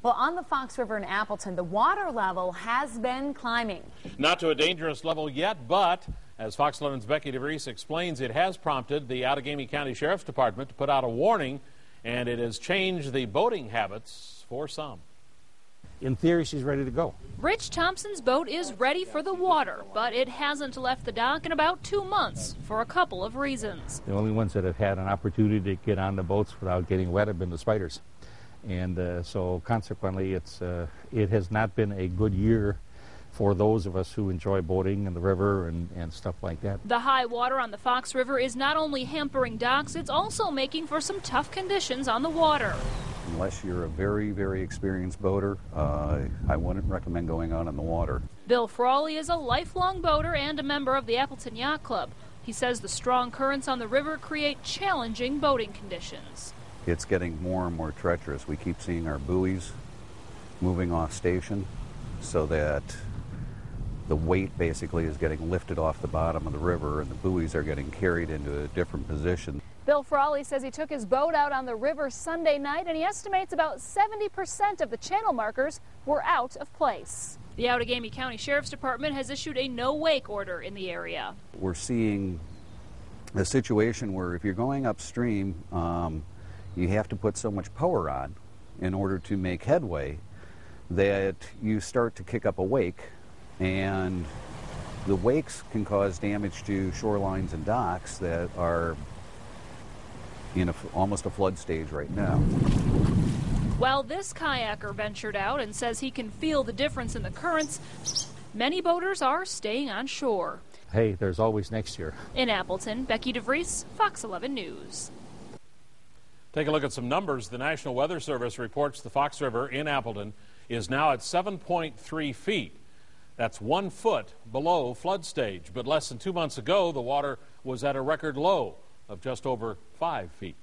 Well, on the Fox River in Appleton, the water level has been climbing. Not to a dangerous level yet, but as Fox 11's Becky DeVries explains, it has prompted the Outagamie County Sheriff's Department to put out a warning, and it has changed the boating habits for some. In theory, she's ready to go. Rich Thompson's boat is ready for the water, but it hasn't left the dock in about 2 months for a couple of reasons. The only ones that have had an opportunity to get on the boats without getting wet have been the spiders. And so consequently, it has not been a good year for those of us who enjoy boating in the river and stuff like that. The high water on the Fox River is not only hampering docks, it's also making for some tough conditions on the water. Unless you're a very, very experienced boater, I wouldn't recommend going out on the water. Bill Frawley is a lifelong boater and a member of the Appleton Yacht Club. He says the strong currents on the river create challenging boating conditions. It's getting more and more treacherous. We keep seeing our buoys moving off station so that the weight basically is getting lifted off the bottom of the river and the buoys are getting carried into a different position. Bill Frawley says he took his boat out on the river Sunday night and he estimates about 70% of the channel markers were out of place. The Outagamie County Sheriff's Department has issued a no-wake order in the area. We're seeing a situation where if you're going upstream, you have to put so much power on in order to make headway that you start to kick up a wake, and the wakes can cause damage to shorelines and docks that are in almost a flood stage right now. While this kayaker ventured out and says he can feel the difference in the currents, many boaters are staying on shore. Hey, there's always next year. In Appleton, Becky DeVries, Fox 11 News. Take a look at some numbers. The National Weather Service reports the Fox River in Appleton is now at 7.3 feet. That's 1 foot below flood stage. But less than 2 months ago, the water was at a record low of just over 5 feet.